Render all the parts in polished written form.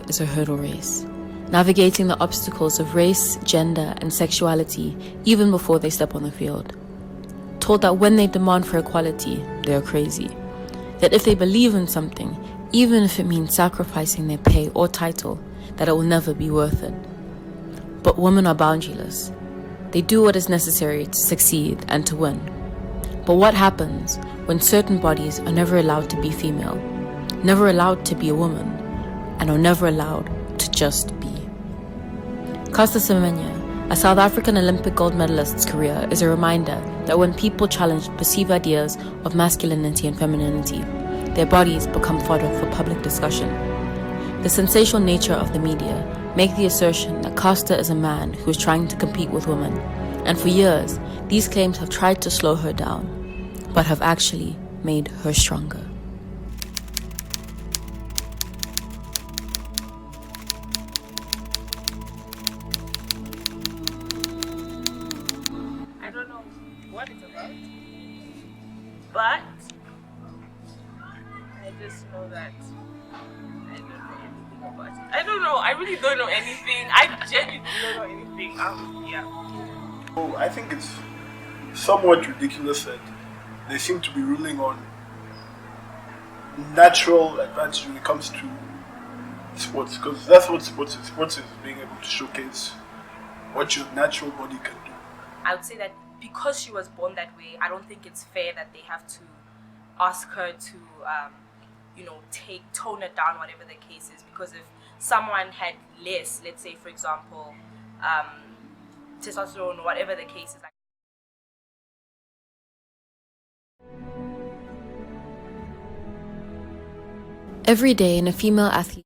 is a hurdle race, navigating the obstacles of race, gender, and sexuality even before they step on the field. Told that when they demand for equality, they are crazy. That if they believe in something, even if it means sacrificing their pay or title, that it will never be worth it. But women are boundaryless. They do what is necessary to succeed and to win. But what happens when certain bodies are never allowed to be female, never allowed to be a woman, and are never allowed to just be? Caster Semenya, a South African Olympic gold medalist's career is a reminder that when people challenge perceived ideas of masculinity and femininity, their bodies become fodder for public discussion. The sensational nature of the media make the assertion that Caster is a man who is trying to compete with women, and for years, these claims have tried to slow her down, but have actually made her stronger. I don't know what it's about, but I just know that I don't know anything about it. I don't know. I really don't know anything. I genuinely don't know anything. Yeah. Oh, I think it's somewhat ridiculous that they seem to be ruling on natural advantage when it comes to sports, because that's what sports is. Sports is being able to showcase what your natural body can do. I would say that because she was born that way, I don't think it's fair that they have to ask her to, tone it down, whatever the case is. Because if someone had less, let's say, for example, testosterone or whatever the case is. Every day in a female athlete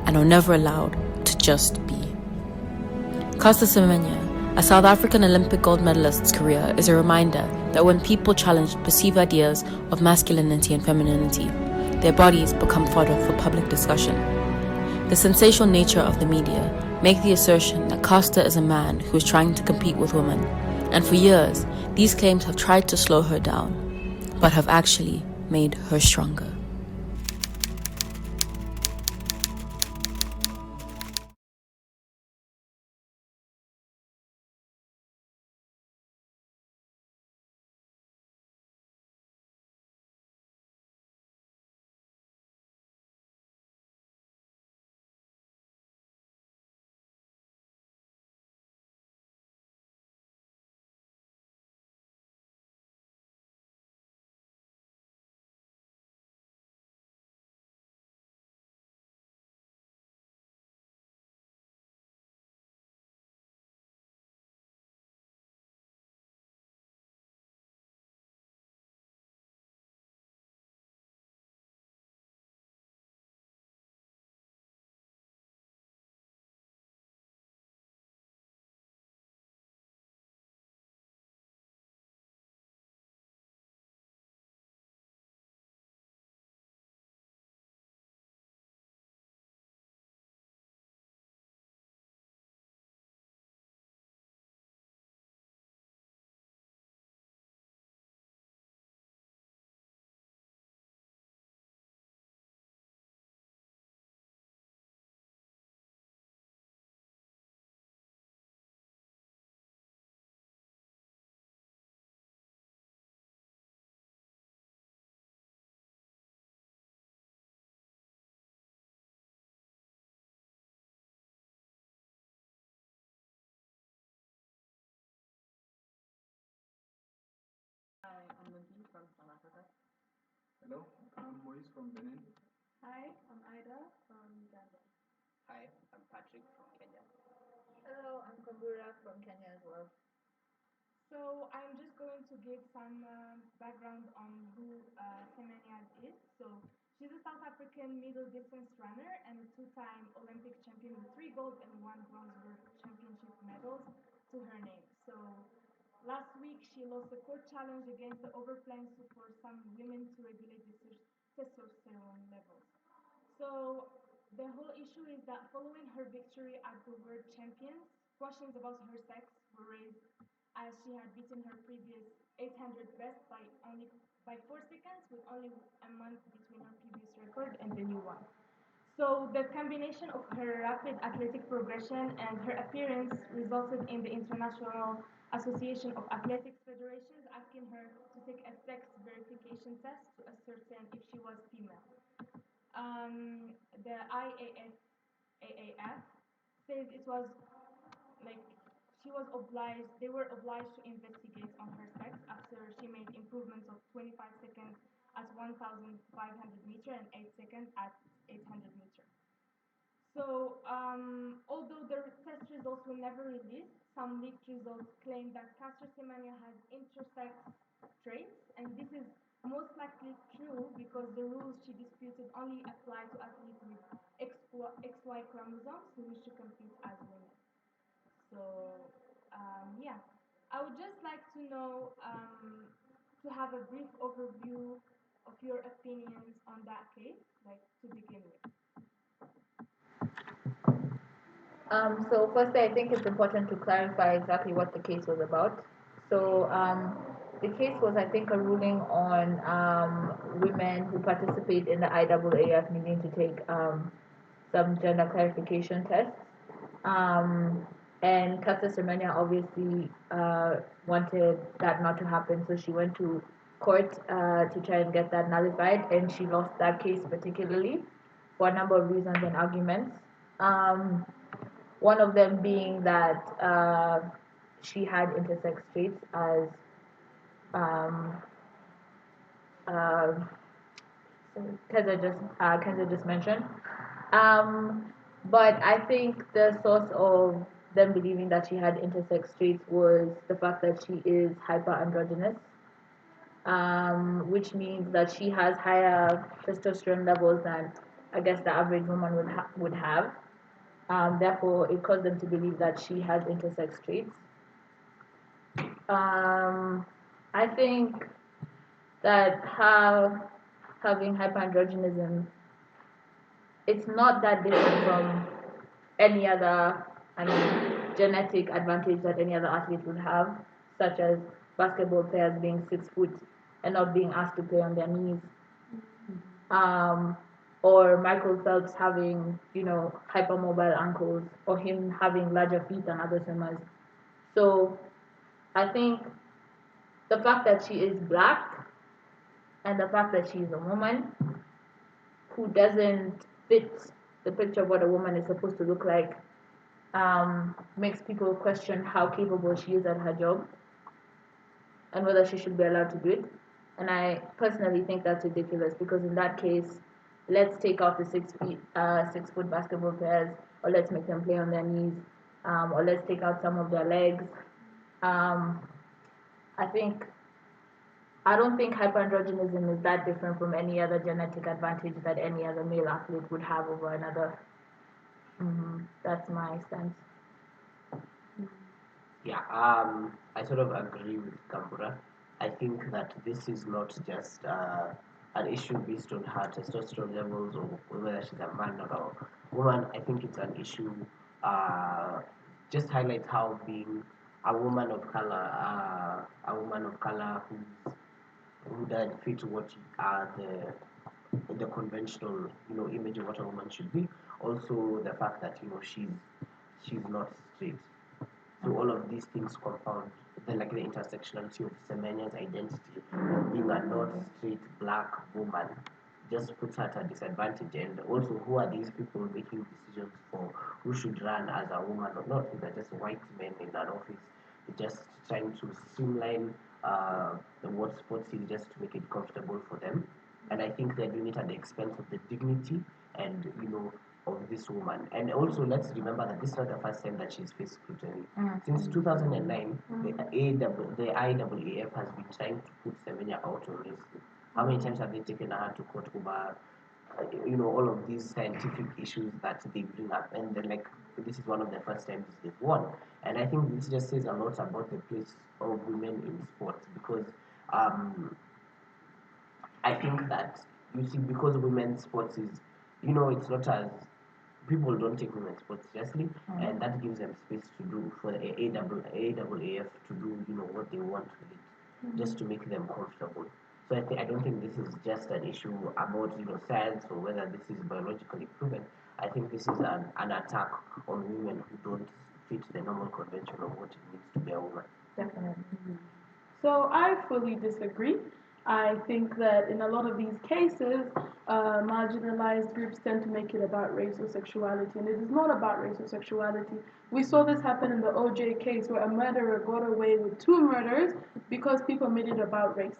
and are never allowed to just be. Caster Semenya, a South African Olympic gold medalist's career is a reminder that when people challenge perceived ideas of masculinity and femininity, their bodies become fodder for public discussion. The sensational nature of the media make the assertion that Caster is a man who is trying to compete with women, and for years, these claims have tried to slow her down, but have actually made her stronger. Hello, I'm Maurice from Benin. Hi, I'm Ida from Uganda. Hi, I'm Patrick from Kenya. Hello, I'm Kambura from Kenya as well. So I'm just going to give some background on who Semenya is. So she's a South African middle distance runner and a two-time Olympic champion with 3 gold and 1 bronze world championship medals to her name. So last week she lost a court challenge against the overplaying to force some women to regulate the testosterone levels. So the whole issue is that following her victory at the World Champions, questions about her sex were raised as she had beaten her previous 800 best by 4 seconds with only a month between her previous record and the new one. So the combination of her rapid athletic progression and her appearance resulted in the International Association of Athletics Federations asking her to take a sex verification test to ascertain if she was female. The AAF says it was like they were obliged to investigate on her sex after she made improvements of 25 seconds at 1,500 meter and 8 seconds at 800 meter. So, although the test results were never released, some leaked results claim that Caster Semenya has intersex traits, and this is most likely true because the rules she disputed only apply to athletes with XY chromosomes who wish to compete as women. So, yeah, I would just like to know, to have a brief overview of your opinions on that case, like to begin with. So firstly, I think it's important to clarify exactly what the case was about. So the case was, I think, a ruling on women who participate in the IAAF needing to take some gender clarification tests. Um, and Caster Semenya obviously wanted that not to happen, so she went to court to try and get that nullified, and she lost that case particularly for a number of reasons and arguments. Um, One of them being that she had intersex traits, as um, uh, Kenza just mentioned. But I think the source of them believing that she had intersex traits was the fact that she is hyperandrogynous, which means that she has higher testosterone levels than I guess the average woman would have. Therefore, it caused them to believe that she has intersex traits. Um, I think that having hyperandrogenism, it's not that different from any other, I mean, genetic advantage that any other athlete would have, such as basketball players being 6 foot and not being asked to play on their knees, um, or Michael Phelps having, hypermobile ankles, or him having larger feet than other swimmers. So I think the fact that she is black and the fact that she is a woman who doesn't fit the picture of what a woman is supposed to look like makes people question how capable she is at her job and whether she should be allowed to do it. And I personally think that's ridiculous because in that case, let's take out the 6 foot basketball players, or let's make them play on their knees, or let's take out some of their legs. Um, I think I don't think hyperandrogenism is that different from any other genetic advantage that any other male athlete would have over another. That's my stance. Yeah, I sort of agree with Kambura. I think that this is not just an issue based on her testosterone levels or whether she's a man or a woman. I think it's an issue just highlights how being a woman of color who doesn't fit what the conventional image of what a woman should be. Also, the fact that she's not straight. So all of these things compound the intersectionality of Semenya's identity of being a not straight black woman just puts her at a disadvantage. And also, who are these people making decisions for who should run as a woman or not? These are just white men in an office just trying to streamline what sports is just to make it comfortable for them. and I think they're doing it at the expense of the dignity and of this woman. And also, let's remember that this is not the first time that she's faced scrutiny. Since 2009, the IAAF has been trying to put Semenya out on risk. How many times have they taken her to court over, all of these scientific issues that they bring up? And then, like, this is one of the first times they've won. And I think this just says a lot about the place of women in sports because I think that because women's sports is, it's not as people don't take women's sports seriously, and that gives them space to do for the AAAF to do what they want with it, just to make them comfortable. So I don't think this is just an issue about science or whether this is biologically proven. I think this is an attack on women who don't fit the normal convention of what it means to be a woman. Definitely. So I fully disagree. I think that in a lot of these cases, marginalized groups tend to make it about race or sexuality, and it is not about race or sexuality. We saw this happen in the OJ case where a murderer got away with 2 murders because people made it about race.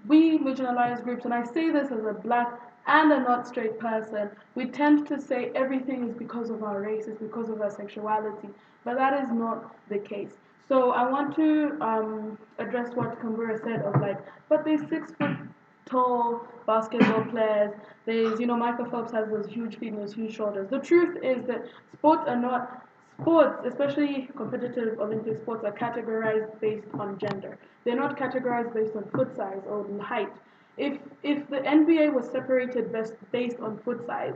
We marginalized groups, and I say this as a black and a not straight person, we tend to say everything is because of our race, it's because of our sexuality, but that is not the case. So I want to address what Kambura said of like, but there's 6 foot tall basketball players. There's, Michael Phelps has those huge feet and those huge shoulders. The truth is that sports, especially competitive Olympic sports, are categorized based on gender. They're not categorized based on foot size or height. If the NBA was separated based on foot size,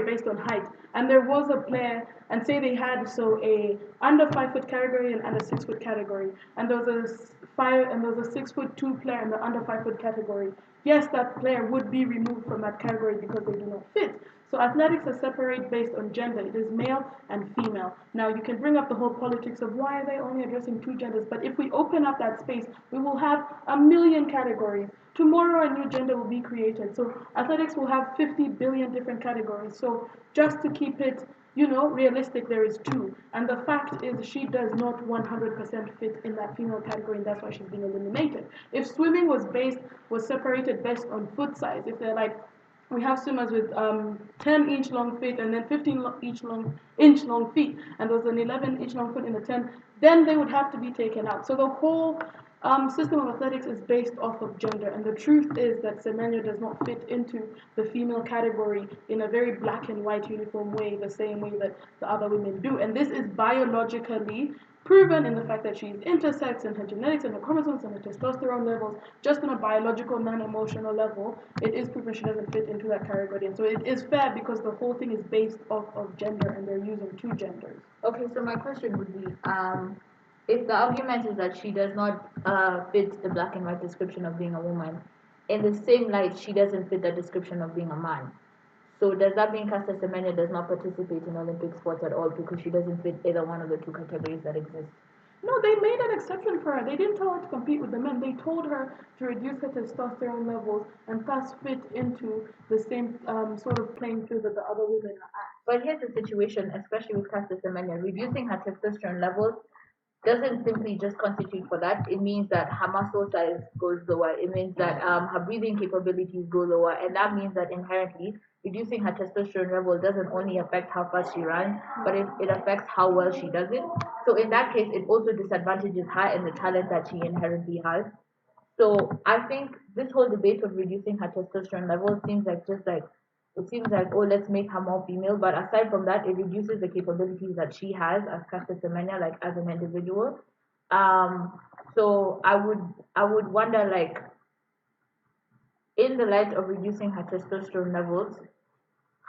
based on height, and there was a player, and say they had a under 5 foot category and under 6 foot category, and there was a 6'2" player in the under 5 foot category, yes, that player would be removed from that category because they do not fit. So athletics are separate based on gender. It is male and female. Now you can bring up the whole politics of why are they only addressing 2 genders, but if we open up that space, we will have a million categories. Tomorrow a new gender will be created. So athletics will have 50 billion different categories. So just to keep it, realistic, there is 2. And the fact is she does not 100% fit in that female category, and that's why she's being eliminated. If swimming was separated based on foot size, if they're like, we have swimmers with 10-inch long feet and then 15-inch long feet, and there was an 11-inch long foot in the 10, then they would have to be taken out. So the whole system of athletics is based off of gender, and the truth is that Semenya does not fit into the female category in a very black and white uniform way, the same way that the other women do. And this is biologically proven in the fact that she's intersex and her genetics and her chromosomes and her testosterone levels, just on a biological, non-emotional level, it is proven she doesn't fit into that category. And so it is fair because the whole thing is based off of gender and they're using 2 genders. Okay, so my question would be, if the argument is that she does not fit the black and white description of being a woman, in the same light, she doesn't fit the description of being a man. So does that mean Caster Semenya does not participate in Olympic sports at all because she doesn't fit either one of the 2 categories that exist? No, they made an exception for her. They didn't tell her to compete with the men. They told her to reduce her testosterone levels and thus fit into the same sort of playing field that the other women are at. But here's the situation, especially with Caster Semenya, reducing her testosterone levels doesn't simply just constitute for that. It means that her muscle size goes lower. It means that her breathing capabilities go lower, and that means that inherently reducing her testosterone level doesn't only affect how fast she runs, but it affects how well she does it. So in that case, it also disadvantages her and the talent that she inherently has. So I think this whole debate of reducing her testosterone level seems like it seems like, oh, let's make her more female. But aside from that, it reduces the capabilities that she has as Caster Semenya, like as an individual. So I would wonder, like, in the light of reducing her testosterone levels,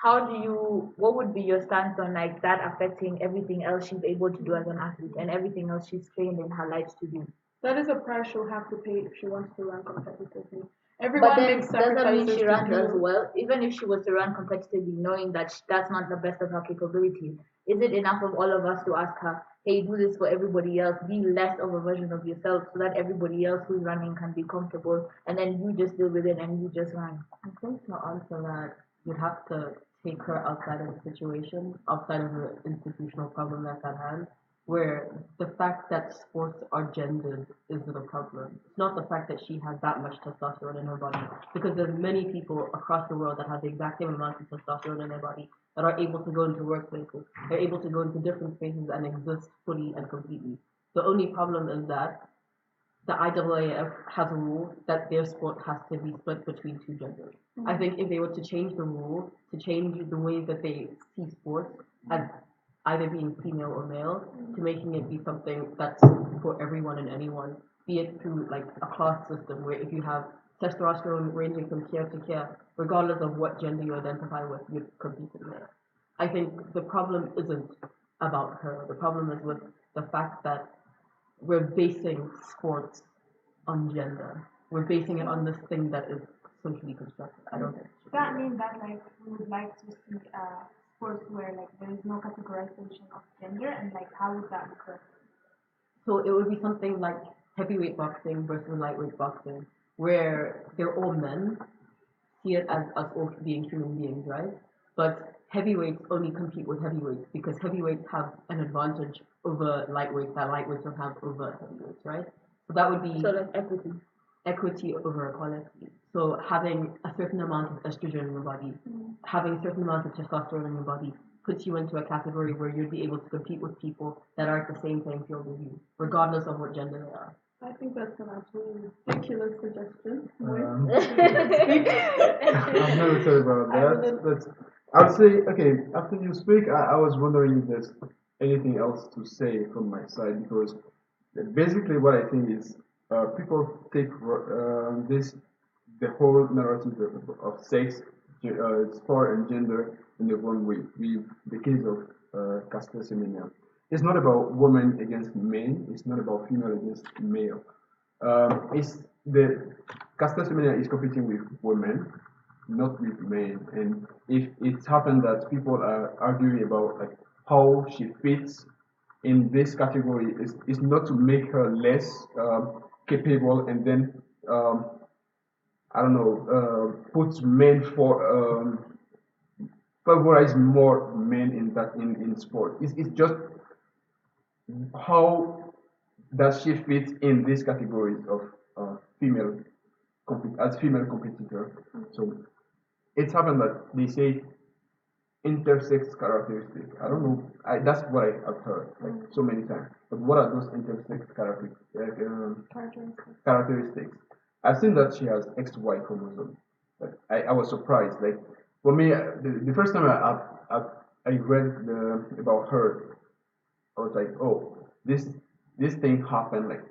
what would be your stance on like that affecting everything else she's able to do as an athlete and everything else she's trained in her life to do? That is a price she'll have to pay if she wants to run competitively. But Everyone then makes doesn't mean sacrifices she runs to as do. well. Even if she was to run competitively, knowing that that's not the best of her capabilities, is it enough of all of us to ask her, hey, do this for everybody else, be less of a version of yourself so that everybody else who's running can be comfortable, and then you just deal with it and you just run? I think to answer that, you'd have to take her outside of the situation, outside of the institutional problem that's at hand. where the fact that sports are gendered isn't a problem. It's not the fact that she has that much testosterone in her body, because there's many people across the world that have the exact same amount of testosterone in their body that are able to go into workplaces. They're able to go into different spaces and exist fully and completely. The only problem is that the IAAF has a rule that their sport has to be split between two genders. I think if they were to change the rule, to change the way that they see sports as either being female or male, to making it be something that's for everyone and anyone, be it through like a class system where if you have testosterone ranging from here to here, regardless of what gender you identify with, you're competing there. I think the problem isn't about her. The problem is with the fact that we're basing sports on gender. We're basing it on this thing that is socially constructed. I don't think. Does that mean that like we would like to see sports where like there is no categorization of gender, and like how would that occur? So it would be something like heavyweight boxing versus lightweight boxing, where they're all men, see it as us all being human beings, right? But heavyweights only compete with heavyweights because heavyweights have an advantage over lightweights that lightweights don't have over heavyweights, right? So that would be So like equity. equity over equality. So having a certain amount of estrogen in your body, having a certain amount of testosterone in your body puts you into a category where you'd be able to compete with people that are at the same playing field as you, regardless of what gender they are. I think that's an absolutely ridiculous suggestion. I've never thought about that. But I'd say, okay, after you speak, I was wondering if there's anything else to say from my side, because basically what I think is people take the whole narrative of sex, sport, and gender in the wrong way. With the case of Caster Semenya, it's not about women against men. It's not about female against male. It's the Caster Semenya is competing with women, not with men. And if it happened that people are arguing about like how she fits in this category, is not to make her less capable and then I don't know put men for favorize more men in that in sport. It's just how does she fit in these categories of female as female competitor. So it's happened that they say intersex characteristic. I don't know. That's what I have heard like so many times. But what are those intersex characteristics? I've seen that she has XY chromosome. Like, I was surprised. Like for me, the first time I read about her, I was like, oh, this thing happened like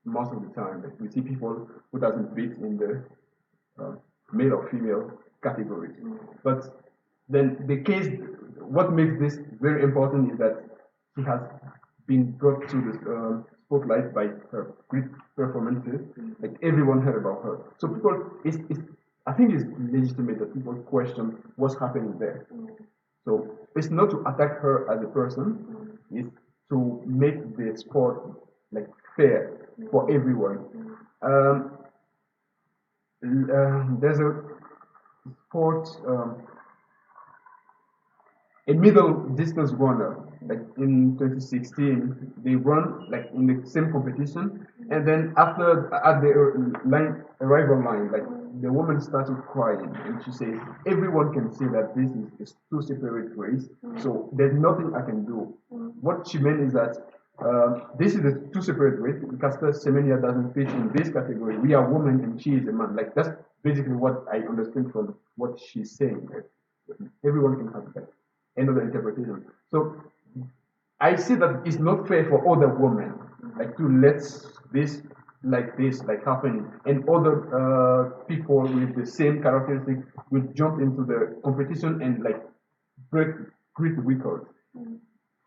most of the time. Like we see people who doesn't fit in the male or female categories. But then the case, what makes this very important is that she has been brought to the spotlight by her great performances. Like everyone heard about her. So people, I think it's legitimate that people question what's happening there. So it's not to attack her as a person. It's to make the sport like fair for everyone. There's a sport, a middle distance runner, like in 2016, they run like in the same competition, and then after at the arrival line, like the woman started crying, and she says, "Everyone can see that this is two separate races, so there's nothing I can do." What she meant is that this is the two separate races. Caster Semenya doesn't fit in this category. We are women, and she is a man. Like that's basically what I understand from what she's saying. Like, everyone can have that. Another interpretation. So I see that it's not fair for other women like to let this like happen, and other people with the same characteristic will jump into the competition and like break great records.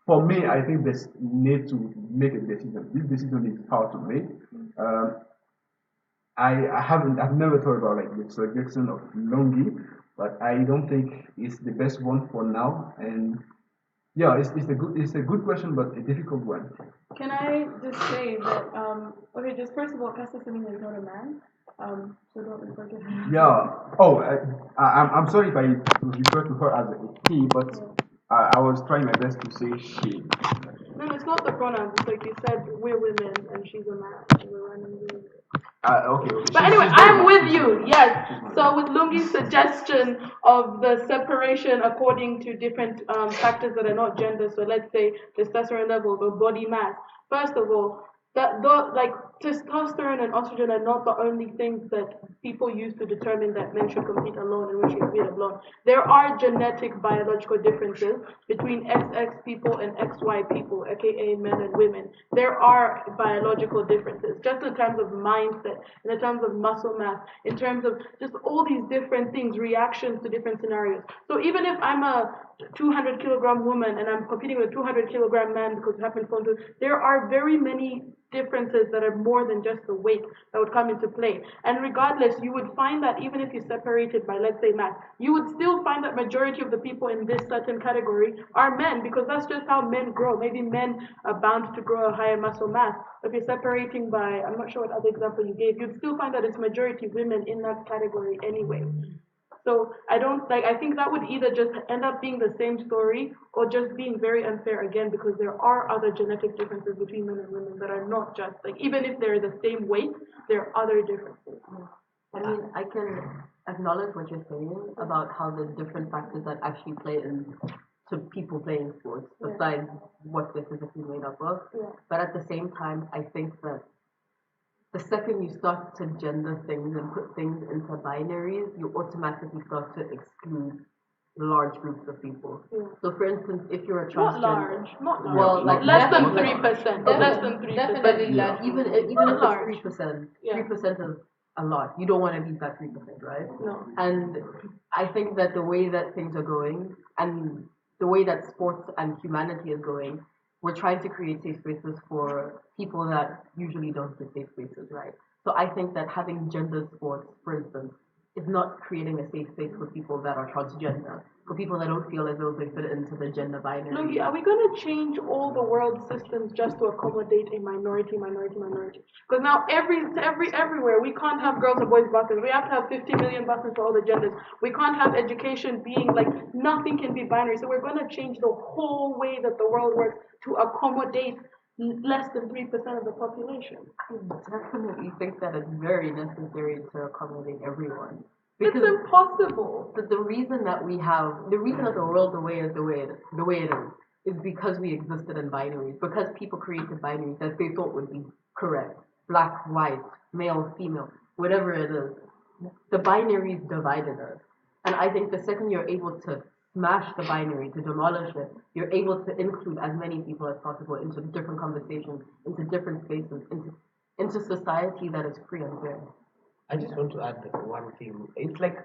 For me, I think there's need to make a decision. This decision is hard to make. I've never thought about like the selection of Longi, but I don't think it's the best one for now. And yeah, it's a good question, but a difficult one. Can I just say that, okay, just first of all, Caster Semenya is not a man, so don't refer to him. Yeah. Oh, I'm sorry if I refer to her as a he, but I was trying my best to say she. No, it's not the pronouns. It's like you said, we're women and she's a man. And we're running away. Okay. But anyway, I'm with you. Yes. So with Lungi's suggestion of the separation according to different factors that are not gender. So let's say testosterone levels or body mass. First of all, like testosterone and estrogen are not the only things that people use to determine that men should compete alone and women should compete alone. There are genetic biological differences between XX people and XY people, aka men and women. There are biological differences, just in terms of mindset, in terms of muscle mass, in terms of just all these different things, reactions to different scenarios. So even if I'm a 200 kilogram woman and I'm competing with a 200 kilogram man because it happens to, there are very many differences that are more than just the weight that would come into play. And regardless, you would find that even if you separate it by, let's say, mass, you would still find that majority of the people in this certain category are men, because that's just how men grow. Maybe men are bound to grow a higher muscle mass. If you're separating by, I'm not sure what other example you gave, you'd still find that it's majority women in that category anyway. So I think that would either just end up being the same story or just being very unfair again, because there are other genetic differences between men and women that are not just, like, even if they're the same weight, there are other differences. I mean, I can acknowledge what you're saying about how there's different factors that actually play into people playing sports, besides what they're physically made up of. Yeah. But at the same time, I think that the second you start to gender things and put things into binaries, you automatically start to exclude large groups of people. Yeah. So, for instance, if you're a Not transgender, large. well, like less than definitely- 3%. Okay. Less than 3%. Definitely large. even Not if it's large. 3%, Yeah. 3% is a lot. You don't want to beat that 3%, right? No. And I think that the way that things are going and the way that sports and humanity is going, we're trying to create safe spaces for people that usually don't get safe spaces, right? So I think that having gender sports, for instance, is not creating a safe space for people that are transgender, for people that don't feel as though they fit into the gender binary. Lungi, are we going to change all the world systems just to accommodate a minority? Because now everywhere, we can't have girls and boys buses. We have to have 50 million buses for all the genders. We can't have education being like, nothing can be binary. So we're going to change the whole way that the world works to accommodate less than 3% of the population. I definitely think that it's very necessary to accommodate everyone. It's impossible. The reason that the world the way it is because we existed in binaries, because people created binaries that they thought would be correct, black, white, male, female, whatever it is. The binaries divided us, and I think the second you're able to smash the binary, to demolish it, you're able to include as many people as possible into different conversations, into different spaces, into society that is free and fair. I just want to add one thing. It's like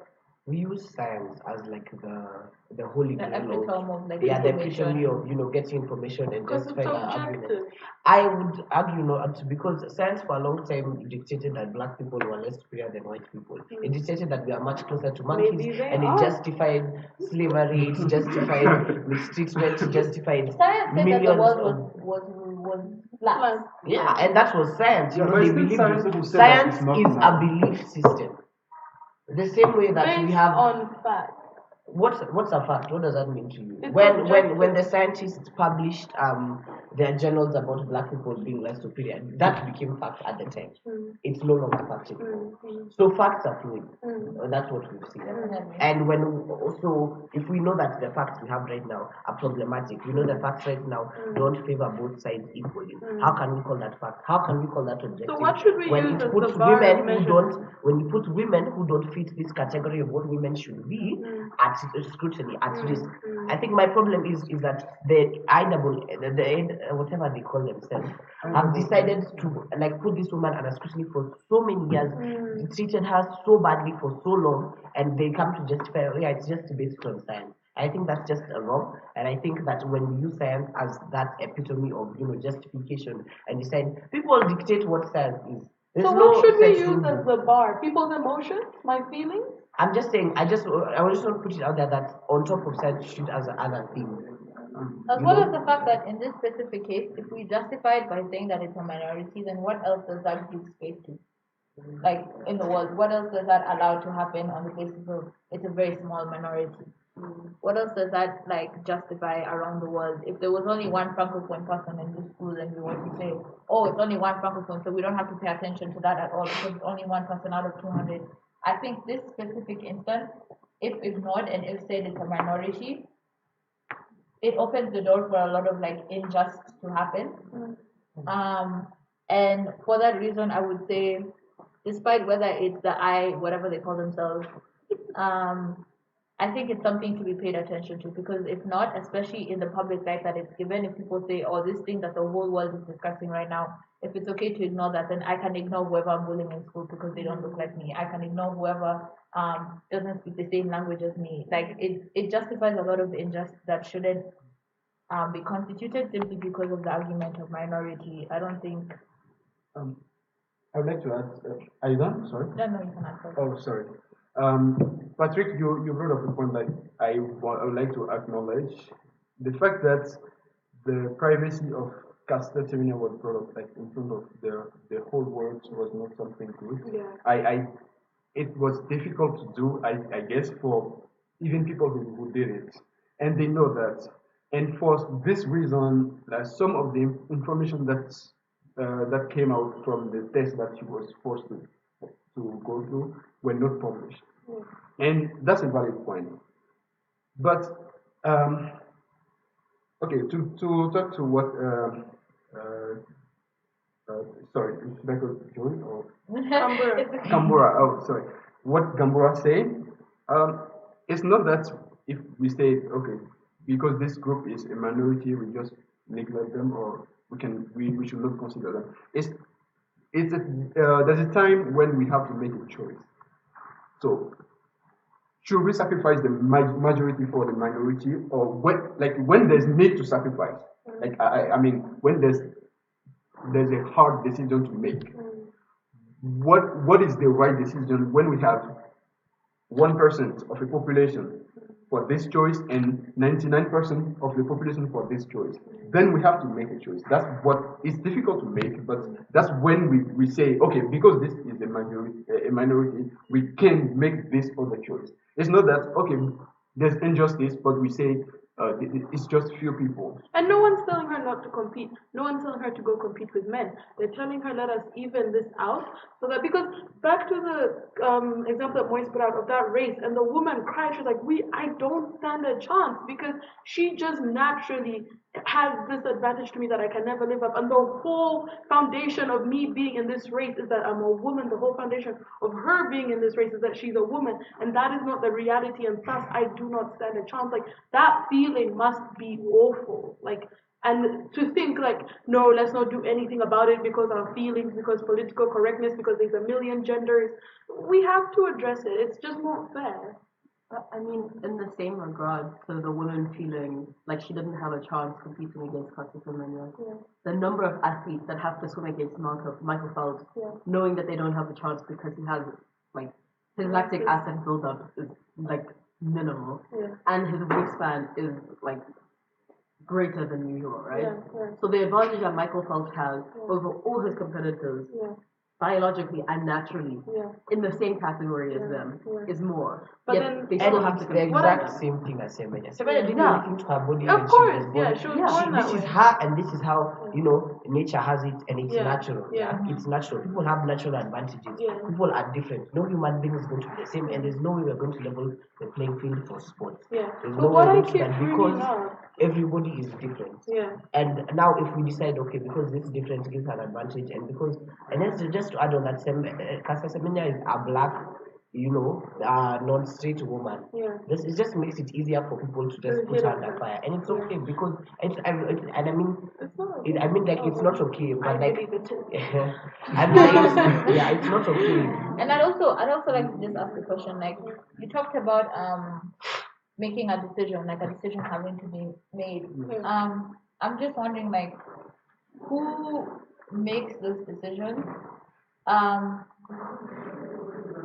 we use science as like the holy The grail epitome of like the information. epitome of getting information and Because it's justifying our arguments. subjective. I would argue not, because science for a long time dictated that black people were less superior than white people. It dictated that we are much closer to monkeys, Maybe they and it are. justified slavery, it justified mistreatment, it justified Science said that the millions world of was flat. yeah, and that was science. Yeah, You know, but they still believed science it. will say that Science it's not is a now. belief system. The same way that we Based have. on fact. What's a fact? What does that mean to you? It's When the scientists published their journals about black people being less superior, that became fact at the time. It's no longer factual. So facts are fluid. That's what we've seen. Definitely. And when also, if we know that the facts we have right now are problematic, we know the facts right now don't favor both sides equally. How can we call that fact? How can we call that objective? So what should we when use it as puts the bar of women who measurement? when you put women who don't fit this category of what women should be at scrutiny, at risk. I think my problem is that the whatever they call themselves have decided to like put this woman under scrutiny for so many years, treated her so badly for so long, and they come to justify, oh yeah, it's just based on science. I think that's just wrong, and I think that when we use science as that epitome of justification and decide, people dictate what science is. There's So no what should we set use rule as book. the bar? People's emotions? My feelings? I'm just saying, I just want to put it out there that on top of science should as another thing. As well as the fact that in this specific case, if we justify it by saying that it's a minority, then what else does that give space to? Like in the world, what else does that allow to happen on the basis of it's a very small minority? What else does that like justify around the world? If there was only one francophone person in this school, and we were to say, oh, it's only one francophone, so we don't have to pay attention to that at all because it's only one person out of 200. I think this specific instance, if ignored and if said it's a minority, it opens the door for a lot of like injustice to happen. Um, and for that reason, I would say, despite whether it's the I, whatever they call themselves, um, I think it's something to be paid attention to because if not, especially in the public light that it's given, if people say, oh, this thing that the whole world is discussing right now, if it's okay to ignore that, then I can ignore whoever I'm bullying in school because they don't look like me. I can ignore whoever doesn't speak the same language as me. Like it justifies a lot of the injustice that shouldn't be constituted simply because of the argument of minority. I don't think. Um, I would like to add. Are you done? Sorry. No, you can answer. Oh, sorry. Patrick, you brought up a point that I would like to acknowledge the fact that the privacy of Castle Semenya was brought up like in front of the whole world was not something good. Yeah. It was difficult to do, I guess, for even people who did it, and they know that. And for this reason, some of the information that came out from the test that she was forced to go through were not published, and that's a valid point. But okay, to talk to what uh, sorry, should I go Joy or Gambura? Oh, sorry. What Gambura say? It's not that if we say okay, because this group is a minority, we just neglect them, or we should not consider them. There's a time when we have to make a choice. So should we sacrifice the majority for the minority, or when there's need to sacrifice? Like I mean when there's a hard decision to make. What is the right decision when we have 1% of a population for this choice and 99% of the population for this choice? Then we have to make a choice. That's what is difficult to make, but that's when we say, okay, because this is a minority, we can make this other choice. It's not that okay, there's injustice, but we say it's just few people. And no one's telling her not to compete. No one's telling her to go compete with men. They're telling her let us even this out so that because back to the example that Moise put out of that race and the woman cried, she was like, I don't stand a chance because she just naturally has this advantage to me that I can never live up. And the whole foundation of me being in this race is that I'm a woman. The whole foundation of her being in this race is that she's a woman. And that is not the reality. And thus I do not stand a chance. Like that feeling must be awful. Like, and to think like, no, let's not do anything about it because our feelings, because political correctness, because there's a million genders. We have to address it. It's just not fair. I mean, in the same regard to the woman feeling like she didn't have a chance competing against Caster Semenya, the number of athletes that have to swim against Michael Phelps, knowing that they don't have a chance because he has, like, his lactic acid buildup is, like, minimal, and his wingspan is, like, greater than usual, right? So the advantage that Michael Phelps has over all his competitors biologically and naturally in the same category as them is more. But Yet then they still And have it's to the compete. exact same thing as Semenya. Semenya didn't Yeah. look into her body Of when course, she was born. she was born that This is way. her, and this is how nature has it, and it's Yeah, natural. yeah. It's natural. People have natural advantages. Yeah. People are different. No human being is going to be the same, and there's no way we're going to level the playing field for sports. Yeah. There's But no what way I we're going to keep that bringing because up, everybody is different. yeah. And now, if we decide, okay, because this difference gives her an advantage, and because, and then just to add on that, Caster Semenya is a black, non-straight woman. Yeah. It just makes it easier for people to just put her under fire, and it's okay because and I mean, It's not. it's not okay, but I like, believe it too. I mean, it's not okay. And I'd also like to just ask a question. Like you talked about making a decision, like a decision having to be made. I'm just wondering like who makes those decisions?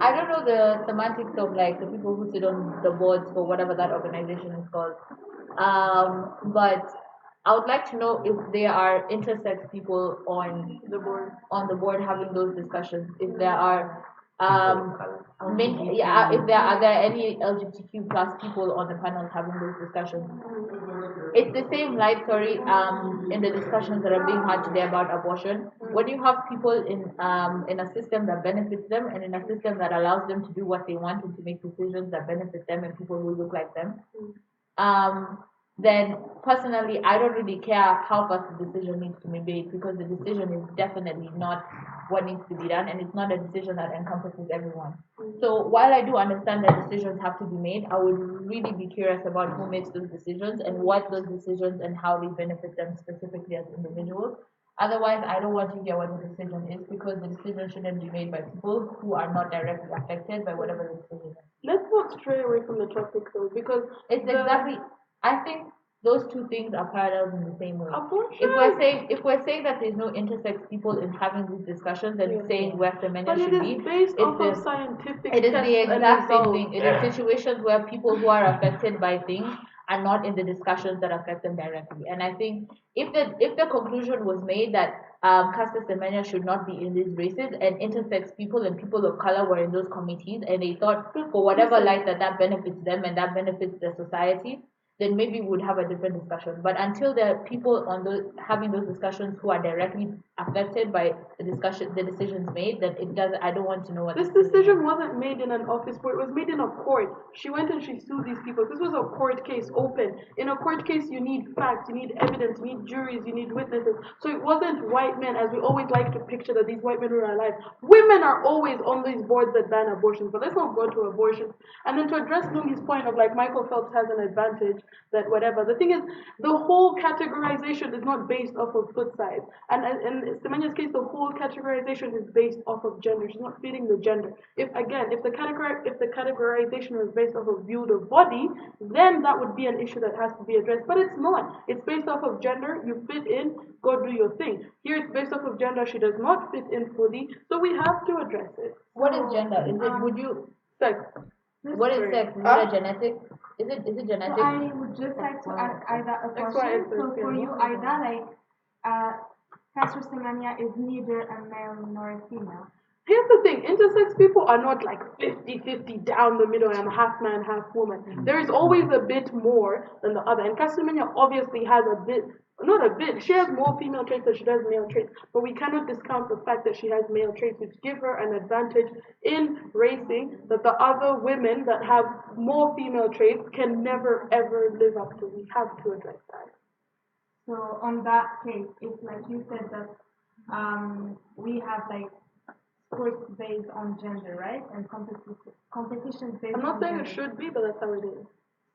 I don't know the semantics of like the people who sit on the boards for whatever that organization is called. But I would like to know if there are intersex people on the board having those discussions. If there are Um, Color. if are there any LGBTQ plus people on the panel having those discussions? It's the same light, sorry, in the discussions that are being had today about abortion. When you have people in a system that benefits them and in a system that allows them to do what they want and to make decisions that benefit them and people who look like them, then personally, I don't really care how fast the decision needs to be made because the decision is definitely not what needs to be done and it's not a decision that encompasses everyone. So while I do understand that decisions have to be made, I would really be curious about who makes those decisions and what those decisions and how they benefit them specifically as individuals. Otherwise, I don't want to hear what the decision is because the decision shouldn't be made by people who are not directly affected by whatever the decision is. Let's not stray away from the topic though, because It's exactly. I think those two things are parallel in the same way. abortion. If we're saying that there's no intersex people in having these discussions and saying where Semenya But it should is be, based it's off of the, scientific it is tests the and exact same results. thing. It is situations where people who are affected by things are not in the discussions that affect them directly. And I think if the conclusion was made that Caster Semenya should not be in these races and intersex people and people of color were in those committees and they thought for whatever light that benefits them and that benefits the society, then maybe we would have a different discussion. But until there are people on those having those discussions who are directly affected by the decisions made, then it does. I don't want to know what This decision wasn't made in an office, but it was made in a court. She went and she sued these people. This was a court case, open. In a court case, you need facts, you need evidence, you need juries, you need witnesses. So it wasn't white men, as we always like to picture that these white men were alive. Women are always on these boards that ban abortion, but let's not go to abortion. And then to address Lungi's point of like Michael Phelps has an advantage, that whatever. The thing is, the whole categorization is not based off of foot size. And in Semenya's case, the whole categorization is based off of gender. She's not fitting the gender. If the categorization was based off of build of body, then that would be an issue that has to be addressed. But it's not. It's based off of gender. You fit in, go do your thing. Here it's based off of gender. She does not fit in fully, so we have to address it. What is gender? Is it would you sex? What is sex? Is it a genetic? Is it genetic? So I would just like to ask Ida a question. So for you, Ida, like, Caster Semenya is neither a male nor a female. Here's the thing, intersex people are not like 50-50 down the middle and half man, half woman. There is always a bit more than the other. And Caster Semenya obviously has a bit, not a bit, she has more female traits than she does male traits. But we cannot discount the fact that she has male traits, which give her an advantage in racing that the other women that have more female traits can never ever live up to. We have to address that. So on that case, if like you said that we have like sports based on gender, right? And competitions based I'm not on saying gender. it should be, but that's how it is.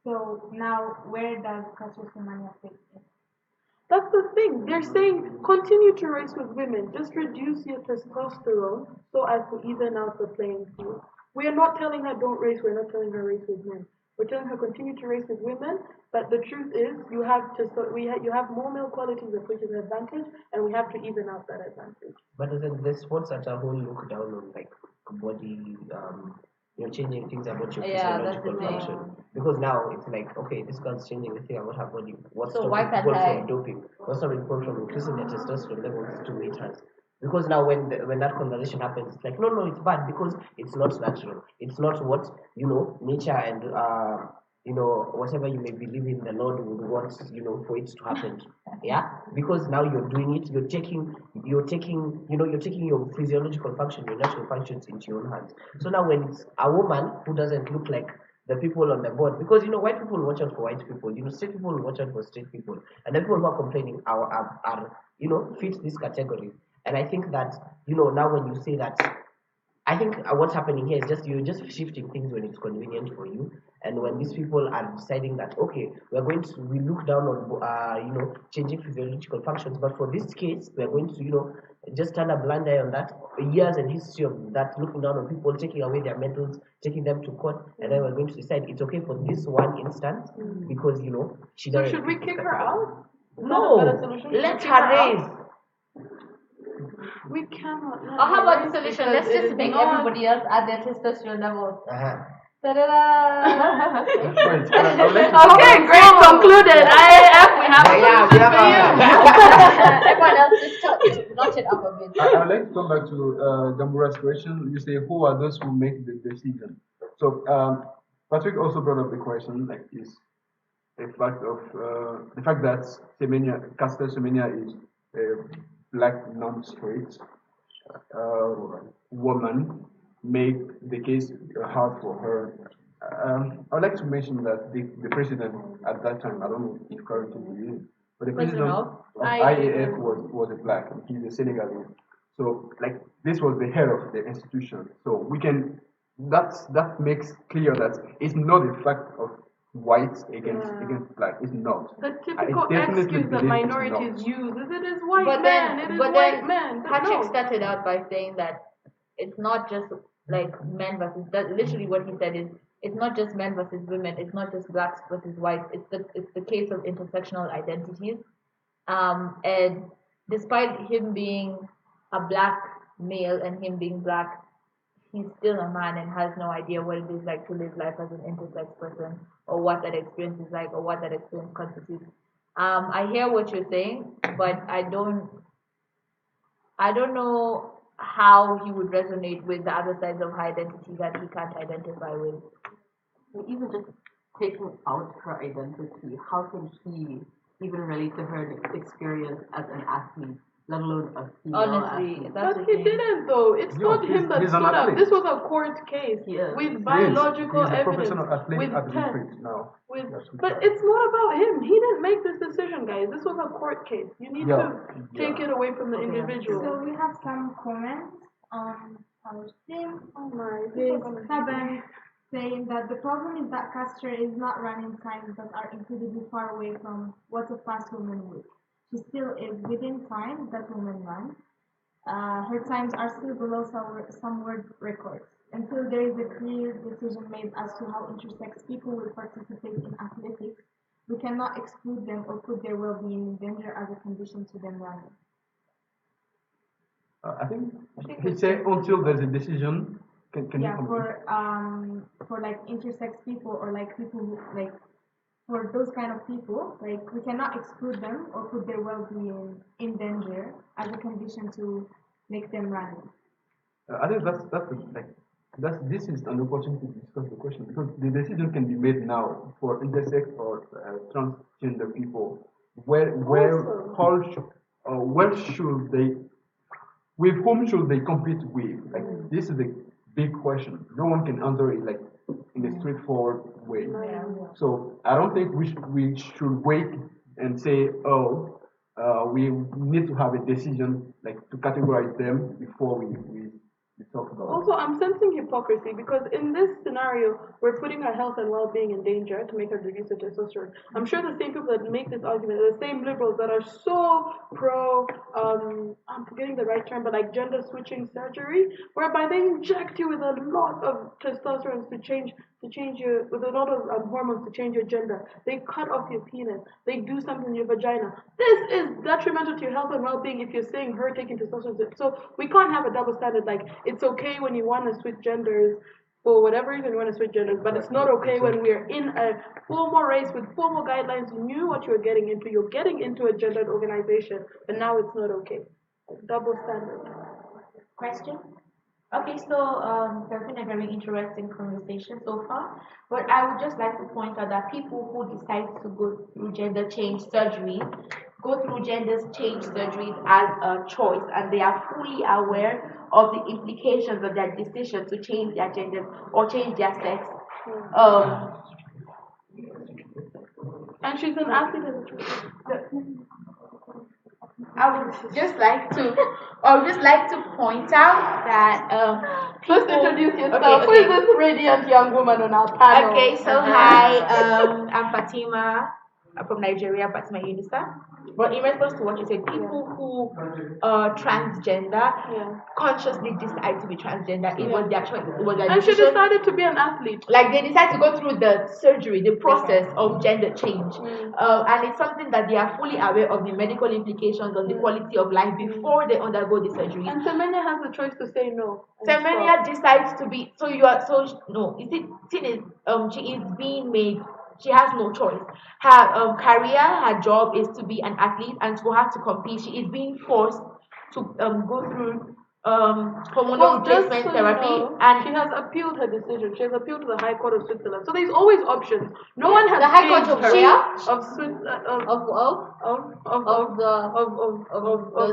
So now where does Caster Semenya fit in? That's the thing. They're saying continue to race with women. Just reduce your testosterone so as to even out the playing field. We are not telling her don't race. We're not telling her race with men. We're telling her continue to race with women. But the truth is, you have more male qualities, of which is an advantage, and we have to even out that advantage. But the sports as a whole look down on like body, changing things about your physiological function. Because now it's like, okay, this girl's changing the thing about her body. What's stopping people from doping? What's stopping people from increasing their testosterone levels to meet her? Because now when that conversation happens, it's like, no, it's bad because it's not natural. It's not what, nature and, whatever you may believe in the Lord would want, for it to happen. Yeah? Because now you're doing it, you're taking your physiological function, your natural functions into your own hands. So now when it's a woman who doesn't look like the people on the board, because white people watch out for white people, straight people watch out for straight people, and the people who are complaining are fit this category. And I think that now when you say that, I think what's happening here is you're just shifting things when it's convenient for you, and when these people are deciding that we look down on changing physiological functions, but for this case we are going to just turn a blind eye on that, years and history of that, looking down on people, taking away their medals, taking them to court, and then we're going to decide it's okay for this one instance because she doesn't. So should we kick her out? No, let her race. We cannot. Or how about the solution? Let's just make everybody else add their testosterone levels. Ta-da-da! Wait, I would like to Okay, great, concluded. IAF, we have a Yeah, solution for you. Everyone else just notch it up a bit. I would like to come back to Gambura's question. You say, who are those who make the decision? So, Patrick also brought up the question, like, is the fact that Caster Semenya is a black non-straight uh, woman make the case hard for her. I would like to mention that the president at that time, I don't know if currently he is, but the president of IAF was a black, and he's a Senegalese. So like this was the head of the institution. So that makes clear that it's not a fact of whites against black. It's not. The typical definitely excuse that believe it's minorities not. use is it is white But man, then, it is but white then man. Patrick No. started out by saying that it's not just like men versus. That literally what he said is it's not just men versus women. It's not just blacks versus whites. It's the case of intersectional identities. And despite him being a black male and him being black, he's still a man and has no idea what it is like to live life as an intersex person or what that experience is like or what that experience constitutes. I hear what you're saying, but I don't know how he would resonate with the other sides of her identity that he can't identify with. Even just taking out her identity, how can he even relate to her experience as an athlete, let alone a female Honestly, athlete? that's But the he thing. didn't though. It's not him that he's stood an up. athlete. This was a court case with biological He's a evidence. professional athlete With at the tests. retreat now. But it's not about him. He didn't make this decision, guys. This was a court case. You need to take it away from the individual. So we have some comments on our stream. Oh my, There's Kaban saying that the problem is that Castor is not running times that are incredibly far away from what a fast woman would. She still is within time that women run. Her times are still below some world records. Until there is a clear decision made as to how intersex people will participate in athletics, we cannot exclude them or put their well-being in danger as a condition to them running. I think he said until there's a decision. Can Yeah, you for like intersex people or like people who, like for those kind of people, like we cannot exclude them or put their well-being in danger as a condition to make them running. I think this is an opportunity to discuss the question because the decision can be made now for intersex or transgender people. Where should they? With whom should they compete with? Like this is a big question. No one can answer it like in a straightforward way. So I don't think we should wait and say, oh, we need to have a decision like to categorize them before we talk about. Also, I'm sensing hypocrisy because in this scenario, we're putting her health and well-being in danger to make her reduce her testosterone. I'm sure the same people that make this argument are the same liberals that are so pro, I'm forgetting the right term, but like gender switching surgery, whereby they inject you with a lot of testosterone to change your, with a lot of hormones to change your gender. They cut off your penis. They do something in your vagina. This is detrimental to your health and well-being if you're saying her taking testosterone. So we can't have a double standard. Like it's okay when you want to switch genders for whatever reason you want to switch genders, but it's not okay when we're in a formal race with formal guidelines. You knew what you were getting into. You're getting into a gendered organization, but now it's not okay. Double standard. Question? Okay, so there's been a very interesting conversation so far, but I would just like to point out that people who decide to go through gender change surgery go through gender change surgeries as a choice, and they are fully aware of the implications of their decision to change their gender or change their sex. And she's an athlete. I would just like to point out that First introduce yourself. Who is this radiant young woman on our panel? Okay, so hi, I'm Fatima. from Nigeria, Fatima Unisa. But in response to what you said, people who transgender consciously decide to be transgender. It was their choice. It was their And she decision. decided to be an athlete. Like they decide to go through the surgery, the process of gender change, and it's something that they are fully aware of the medical implications on the quality of life before they undergo the surgery. And Semenya has the choice to say no. Semenya decides to be so. You are so no. You see, thing is, she is being made. She has no choice. Her career, her job is to be an athlete, and for her to compete, she is being forced to go through hormonal replacement therapy, and she has appealed her decision. She has appealed to the High Court of Switzerland. So there's always options. No one has The High Court of her. where? Of Switzerland. Of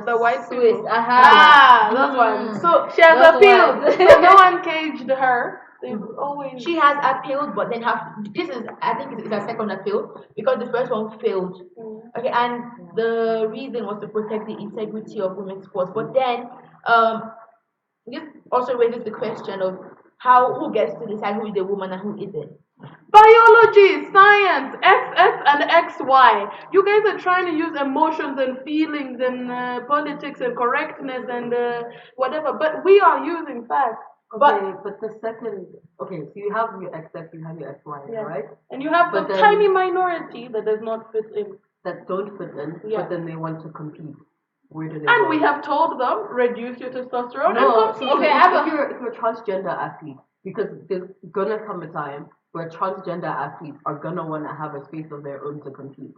The white Swiss. people. That's one. So she has That's appealed. one. So no one caged her. They've always. she has appealed, but then this is I think it's her second appeal because the first one failed. Okay, and the reason was to protect the integrity of women's sports. But then this also raises the question of who gets to decide who is a woman and who isn't. Biology, science, XX and XY. You guys are trying to use emotions and feelings and politics and correctness and whatever, but we are using facts. Okay, but the second, so you have your XX, you have your XY, right? And you have the tiny minority that does not fit in. That don't fit in, but then they want to compete. Where do they And go? we have told them, reduce your testosterone No, and compete. so if you're a transgender athlete, because there's gonna come a time where transgender athletes are gonna want to have a space of their own to compete.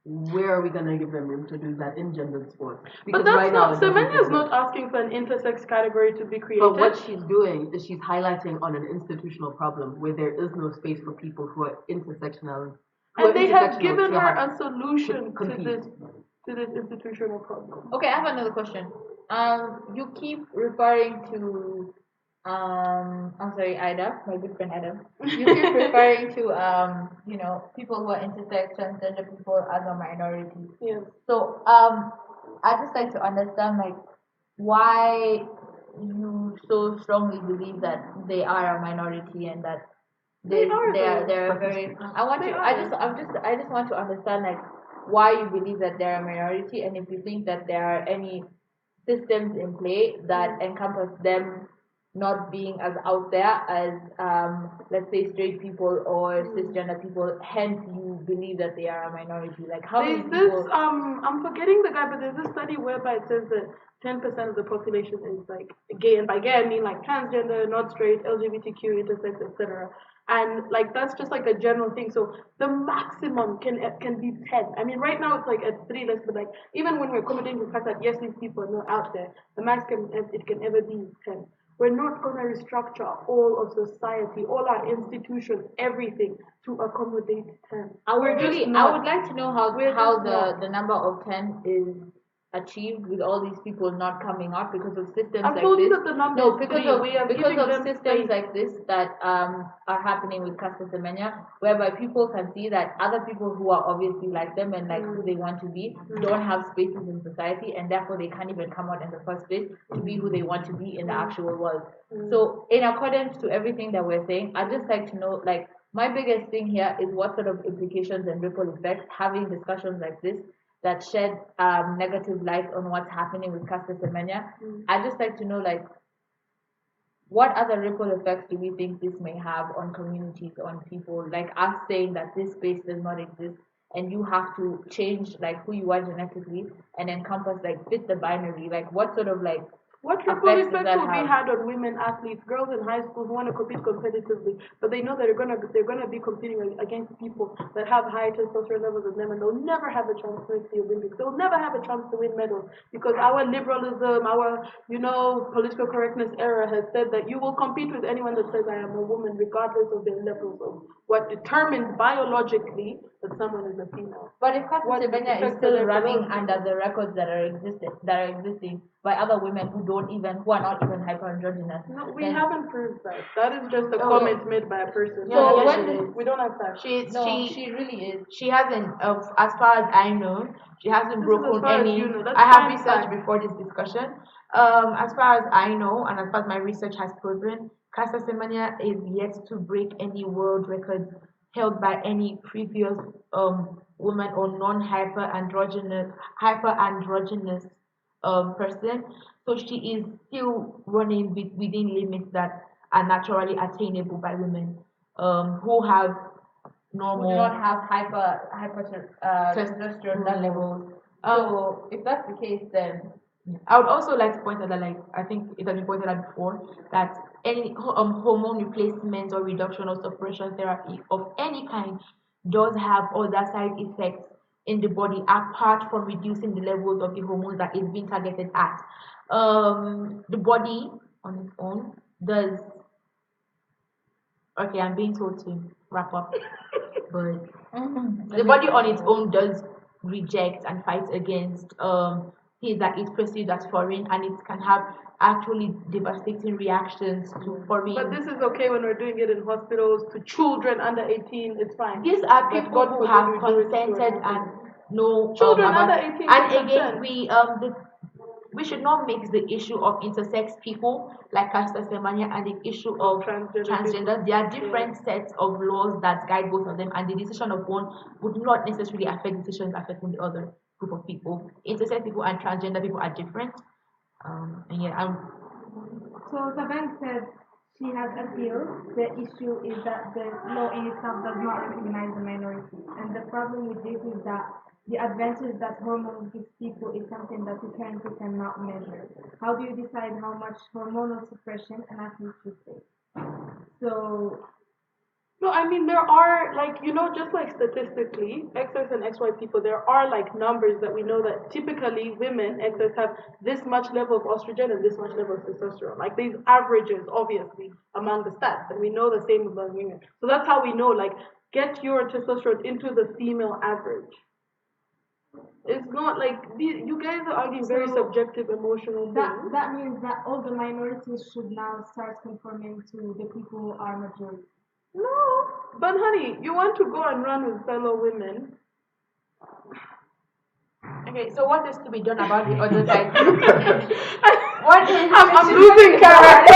Where are we gonna give them room to do that in gendered sports? Because But that's right not. now, Semenya is not asking for an intersex category to be created. But what she's doing is she's highlighting on an institutional problem where there is no space for people who are intersectional. And they have given her a solution to this institutional problem. Okay, I have another question. You keep referring to I'm sorry, Ida, my good friend Adam. You keep referring to people who are intersex, transgender people as a minority. Yeah. So I just like to understand why you so strongly believe that they are a minority and that they're very. I just want to understand why you believe that they're a minority, and if you think that there are any systems in play that encompass them not being as out there as let's say straight people or cisgender people, hence you believe that they are a minority. How many people? I'm forgetting the guy, but there's this study whereby it says that 10% of the population is gay, and by gay I mean transgender, not straight, LGBTQ, intersex, etc. And that's just a general thing. So the maximum can be 10. I mean, right now it's at 3. But even when we're accommodating the fact that yes, these people are not out there, the max can ever be 10. We're not going to restructure all of society, all our institutions, everything to accommodate 10. I would like to know how the number of 10 is achieved with all these people not coming out because of systems I've like told this. you that the number No, is because 3. of We are because giving of them systems space. like this that are happening with Caster Semenya, whereby people can see that other people who are obviously like them and who they want to be don't have spaces in society, and therefore they can't even come out in the first place to be who they want to be in the actual world. So in accordance to everything that we're saying, I'd just like to know my biggest thing here is what sort of implications and ripple effects having discussions like this that shed negative light on what's happening with Caster Semenya. I'd just like to know what other ripple effects do we think this may have on communities, on people, us saying that this space does not exist and you have to change who you are genetically and encompass fit the binary, what sort of what ripple effects effects does that will be have? had on women athletes, girls in high school who want to compete competitively, but they know that they're gonna be competing against people that have high testosterone levels in them, and they'll never have a chance to make the Olympics. They'll never have a chance to win medals because our liberalism, our political correctness era has said that you will compete with anyone that says I am a woman, regardless of their levels of what determines biologically that someone is a female. But if Caster Semenya is still running under the records that are existing by other women who are not even hyperandrogynous. No, we haven't proved that. That is just a comment made by a person. So we don't have facts. She really is. She hasn't, as far as I know, she hasn't broken any. That's I have fine researched fact. before this discussion. As far as I know, and as far as my research has proven, Caster Semenya is yet to break any world records held by any previous woman or non-hyper androgynous person. So she is still running within limits that are naturally attainable by women who have Who do normal not have testosterone levels. So if that's the case, then I would also like to point out that, like, I think it has been pointed out before, that any hormone replacement or reduction or suppression therapy of any kind does have other side effects in the body apart from reducing the levels of the hormones that is being targeted at. The body on its own does. Okay, I'm being told to wrap up, but the body on its own does reject and fight against things that is perceived as foreign, and it can have actually devastating reactions to foreign. But this is okay when we're doing it in hospitals to children under 18. It's fine. These are But people God who forbid have we do it to consented children. and know Children about. under 18 And can again, consent. we should not mix the issue of intersex people like Caster Semenya and the issue of transgender. There are different sets of laws that guide both of them, and the decision of one would not necessarily affect decisions affecting the other group of people. Intersex people and transgender people are different. And yeah, So Savannah said she has appealed. The issue is that the law in itself does not recognize the minority. And the problem with this is that the advantage that hormones gives people is something that you currently cannot measure. How do you decide how much hormonal suppression an athlete should take? So No, I mean, there are, like, just like statistically, XX and XY people, there are like numbers that we know that typically women, XX, have this much level of estrogen and this much level of testosterone. Like these averages, obviously, among the stats, and we know the same among women. So that's how we know, like, get your testosterone into the female average. It's not like you guys are arguing very subjective, emotional things. that means that all the minorities should now start conforming to the people who are majority. No, but honey, you want to go and run with fellow women. okay, so what is to be done about the other side? What is I'm losing character.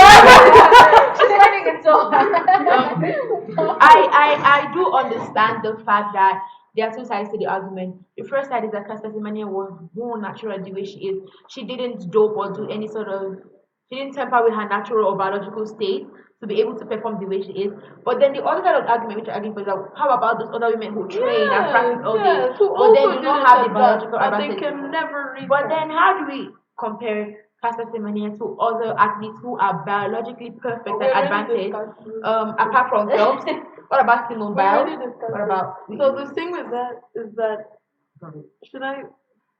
she's turning it so. I do understand the fact that there are two sides to the argument. The first side is that Caster Semenya was born natural the way she is. She didn't dope or do any sort of, she didn't tamper with her natural or biological state to be able to perform the way she is. But then the other side of the argument, which I argue for, is that how about those other women who train and practice all day, who or they also do not didn't have the adapt, biological and they advantage? can never reach But her. then how do we compare Caster Semenya to other athletes who are biologically perfect and advantaged? Apart from Phelps, what about Simone Biles? What about? So the thing with that is that should I?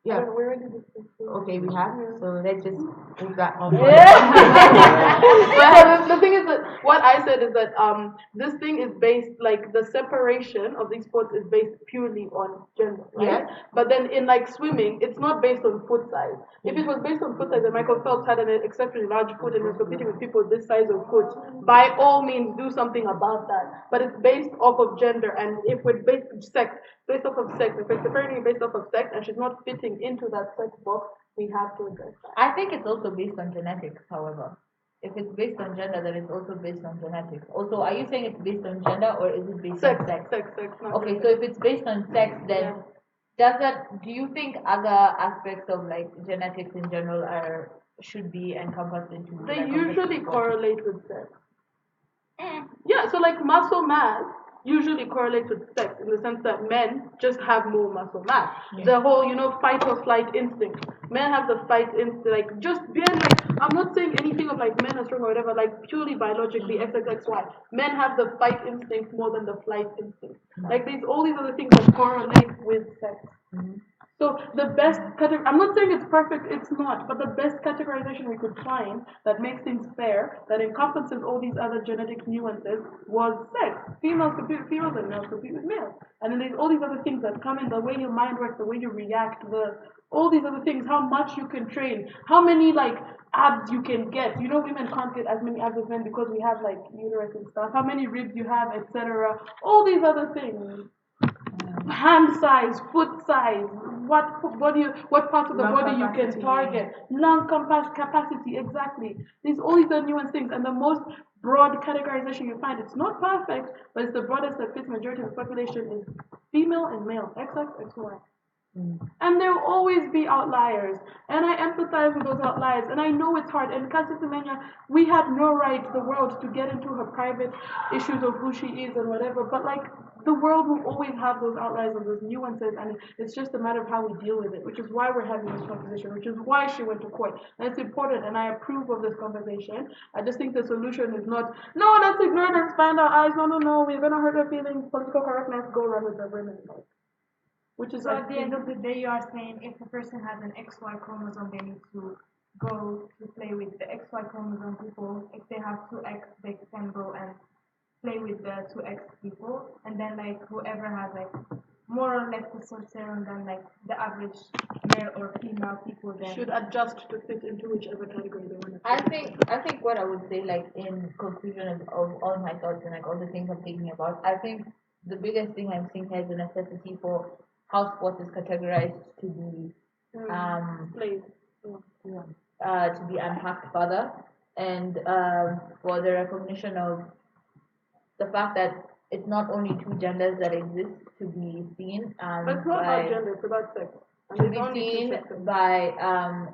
Yeah. We already discussed it. Okay, we have. So let's just move that on. So the thing is that what I said is that this thing is based, like, the separation of these sports is based purely on gender, right? Yes. But then in like swimming, it's not based on foot size. If it was based on foot size, then Michael Phelps had an exceptionally large foot and was competing with people with this size of foot. By all means, do something about that. But it's based off of gender, and if we're based off of sex, if it's separating based off of sex, and she's not fitting into that sex box, we have to address that. I think it's also based on genetics, however. If it's based on gender, then it's also based on genetics. Also, are you saying it's based on gender or is it based on sex? Sex. Okay, so if it's based on sex, then do you think other aspects of like genetics in general should be encompassed into? They like, usually correlate with sex. Yeah, so like muscle mass usually correlates with sex in the sense that men just have more muscle mass. The whole, fight or flight instinct. Men have the fight instinct, like just being like, I'm not saying anything of like men are strong or whatever, like purely biologically, XXXY. Men have the fight instinct more than the flight instinct. Like all these other things that correlate with sex. So the best I'm not saying it's perfect, it's not, but the best categorization we could find that makes things fair, that encompasses all these other genetic nuances, was sex. Females compete with females and males compete with males. And then there's all these other things that come in, the way your mind works, the way you react, all these other things, how much you can train, how many like abs you can get. Women can't get as many abs as men because we have like uterus and stuff, how many ribs you have, etc. All these other things. Hand size, foot size, what parts of the Lung body you can capacity. target, lung capacity, exactly. All these are nuanced things, and the most broad categorization you find, it's not perfect, but it's the broadest that fits majority of the population, is female and male, XX, XY. And there will always be outliers. And I empathize with those outliers. And I know it's hard. And Casa Semenya, we had no right, the world, to get into her private issues of who she is and whatever. But like, the world will always have those outliers and those nuances. And it's just a matter of how we deal with it, which is why we're having this conversation, which is why she went to court. And it's important. And I approve of this conversation. I just think the solution is not, no, let's ignore it and expand our eyes. No, no, no. We're going to hurt her feelings. Political correctness, go run with the women. Which is, so at the end of the day, you are saying if a person has an XY chromosome, they need to go to play with the XY chromosome people. If they have 2X, they can go and play with the 2X people. And then like whoever has like more or less testosterone than like the average male or female people, then should adjust to fit into whichever category they want to. I think what I would say, like in conclusion of all my thoughts and like all the things I'm thinking about, I think the biggest thing I'm seeing here is the necessity for how sports is categorized to be to be unpacked further, and for the recognition of the fact that it's not only two genders that exist to be seen, but it's not about gender, it's about sex. To be seen by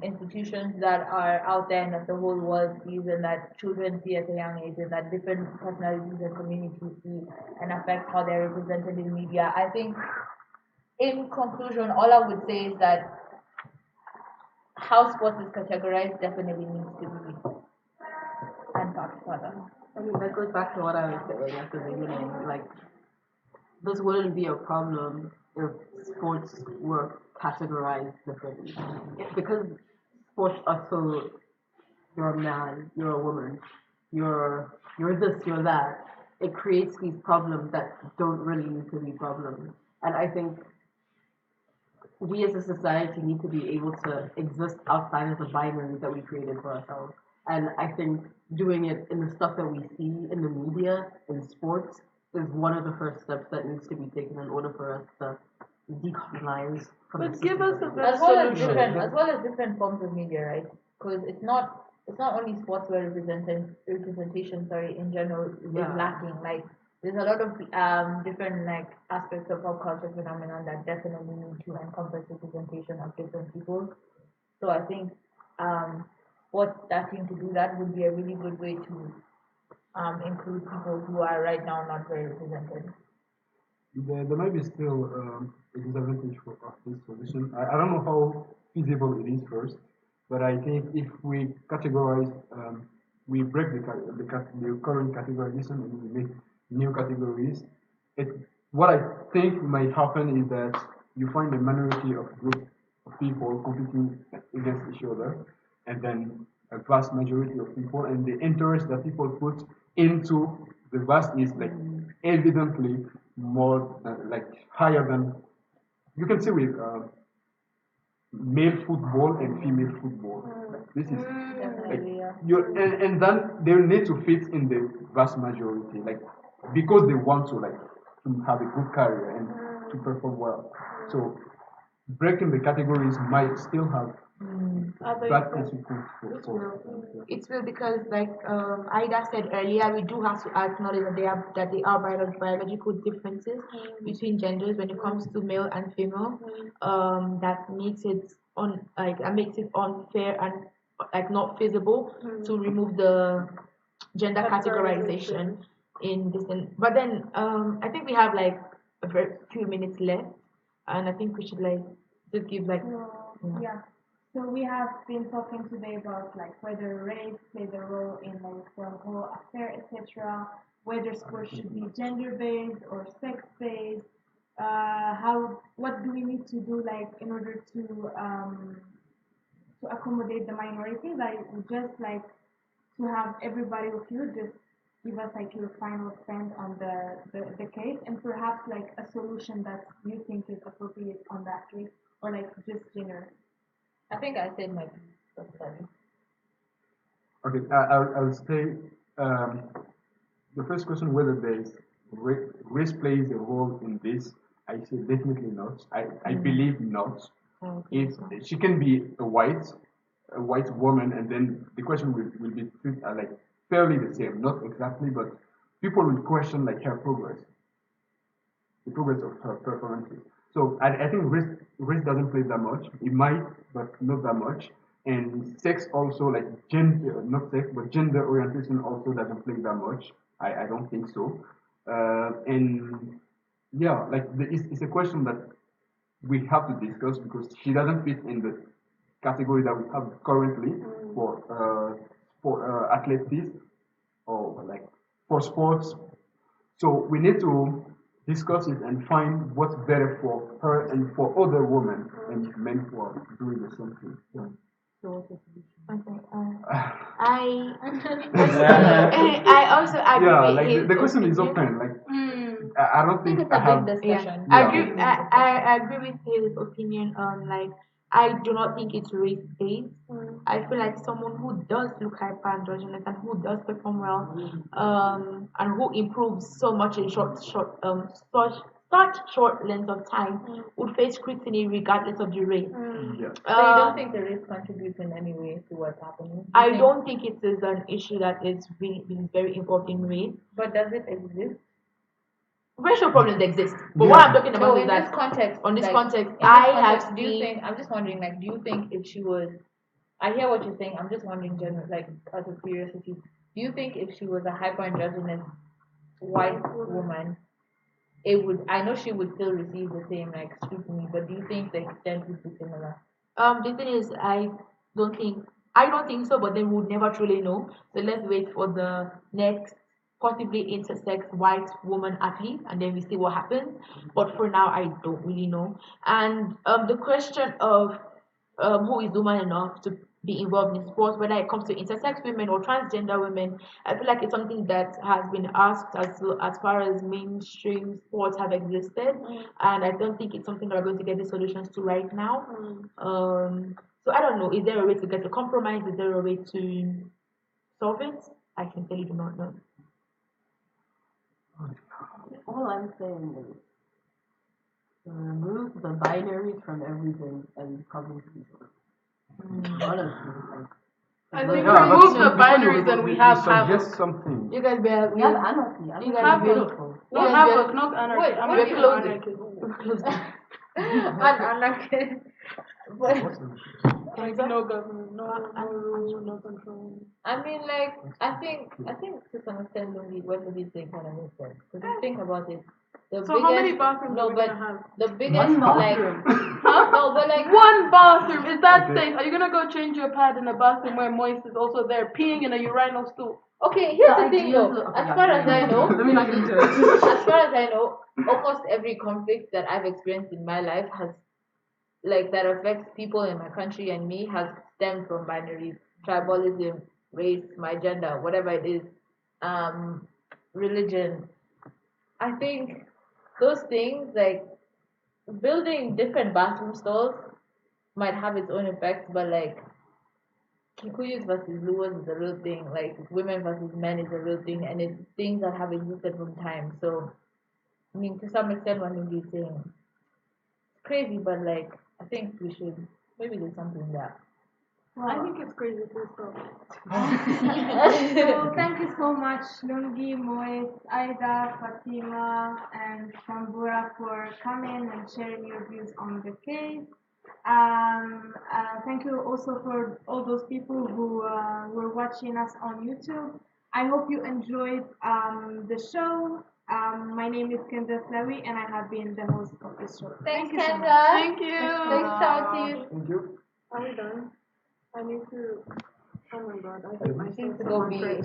institutions that are out there and that the whole world sees and that children see at a young age and that different personalities and communities see and affect how they're represented in media. I think in conclusion, all I would say is that how sports is categorized definitely needs to be unpacked further. I mean, that goes back to what I was saying at the beginning. Like, this wouldn't be a problem if sports were categorized differently. Because sports are so, you're a man, you're a woman, you're this, you're that. It creates these problems that don't really need to be problems. And I think we as a society need to be able to exist outside of the binary that we created for ourselves. And I think doing it in the stuff that we see in the media, in sports, is one of the first steps that needs to be taken in order for us to decolonize from But the give us a system. better As well as solution. different forms of media, right? Because it's not only sports where representation in general is lacking. Like there's a lot of different like aspects of pop culture phenomenon that definitely need to encompass representation of different people. So I think sports starting to do that would be a really good way to include people who are right now not very represented. There might be still a disadvantage of this solution. I don't know how feasible it is first, but I think if we categorize, we break the current categorization and we make new categories. What I think might happen is that you find a minority of group of people competing against each other, and then a vast majority of people, and the interest that people put into the vast is like evidently more like higher than you can see with male football and female football. Like, this is like and then they need to fit in the vast majority, like because they want to like to have a good career and to perform well. So breaking the categories might still have bad consequences for It will, because like Ida said earlier, we do have to acknowledge that there are biological differences between genders when it comes to male and female. That makes it unfair and like not feasible to remove the gender categorization in this. But then I think we have like a very few minutes left, and I think we should like just give like yeah. So we have been talking today about like whether race plays a role in like the whole affair, etc. Whether sports should be gender-based or sex-based. What do we need to do like in order to accommodate the minorities? Like just like to have everybody with you, just give us like your final stand on the case and perhaps like a solution that you think is appropriate on that case or like just general. I think I said my piece. Okay, I'll say the first question whether there's race plays a role in this. I say definitely not. I believe not. If she can be a white woman, and then the question will be like fairly the same, not exactly, but people will question like her progress, the progress of her performances. So I think race doesn't play that much. It might, but not that much. And sex also, like gender, not sex, but gender orientation also doesn't play that much. I don't think so. And yeah, like it's a question that we have to discuss because she doesn't fit in the category that we have currently for athletics or like for sports. So we need to discuss it and find what's better for her and for other women and men who are doing the same thing. Yeah. Okay. I I also agree Yeah, with like his the question is opinion. open. Like I don't I think think it's I a have. big discussion. I Yeah. agree. I agree with his opinion on like I do not think it's race based. I feel like someone who does look hyperandrogynous and who does perform well, and who improves so much in such short length of time would face scrutiny regardless of the race. Yeah. So you don't think the race contributes in any way to what's happening? I don't think it is an issue that is being very involved in race. But does it exist? Racial problems exist, but what I'm talking about No, is in that this context. on this like, context, in this I context, have do you seen. think? I'm just wondering. Like, do you think if she was? I hear what you're saying. I'm just wondering, general, like, out of curiosity, do you think if she was a hyperandrogynous white woman, it would? I know she would still receive the same like scrutiny, but do you think the extent would be similar? The thing is, I don't think so, but then we would never truly know. So let's wait for the next possibly intersex white woman athlete, and then we see what happens. But for now, I don't really know. And the question of who is woman enough to be involved in sports, whether it comes to intersex women or transgender women, I feel like it's something that has been asked as far as mainstream sports have existed, and I don't think it's something that we're going to get the solutions to right now. So I don't know. Is there a way to get a compromise? Is there a way to solve it? I sincerely do not know. All I'm saying is remove the binaries from everything and probably honestly, like I think Yeah, remove but the binaries and we have suggest havoc. something. You guys be we have anarchy. you Anarchy guys is be beautiful. No, Yes, havoc, not anarchy. Wait, I'm what not do you close close anarchy. An anarchist. But Like no government, no rules, no control. I mean, like, I think to some extent, what these things kind of makes sense. Because you think about it, the So how many biggest, bathrooms no, are we but gonna have? the biggest, like, no, but like, One bathroom. Is that Okay. safe? Are you gonna go change your pad in a bathroom where moist is also there, peeing in a urinal stool? okay, here's The the thing ideas though. of- As far as I know, Let me not get into it. as far as I know, almost every conflict that I've experienced in my life has, like, that affects people in my country and me has stemmed from binaries, tribalism, race, my gender, whatever it is, religion. I think those things, like building different bathroom stalls, might have its own effects, but like Kikuyus versus Luas is a real thing. Like women versus men is a real thing, and it's things that have existed from time. So, I mean, to some extent, what Nindy is saying, it's crazy, but like, I think we should maybe do something that. I think it's crazy too. So. So thank you so much, Lungi, Mois, Aida, Fatima, and Shambura for coming and sharing your views on the case. Thank you also for all those people who were watching us on YouTube. I hope you enjoyed the show. My name is Kendra Slawi, and I have been the host of this show. Thanks, Thank you so much. Kendra. Thank you. Nice to talk to you. Thank you. Are we done? I need to. Oh my god, I hate You myself. need to so go much be right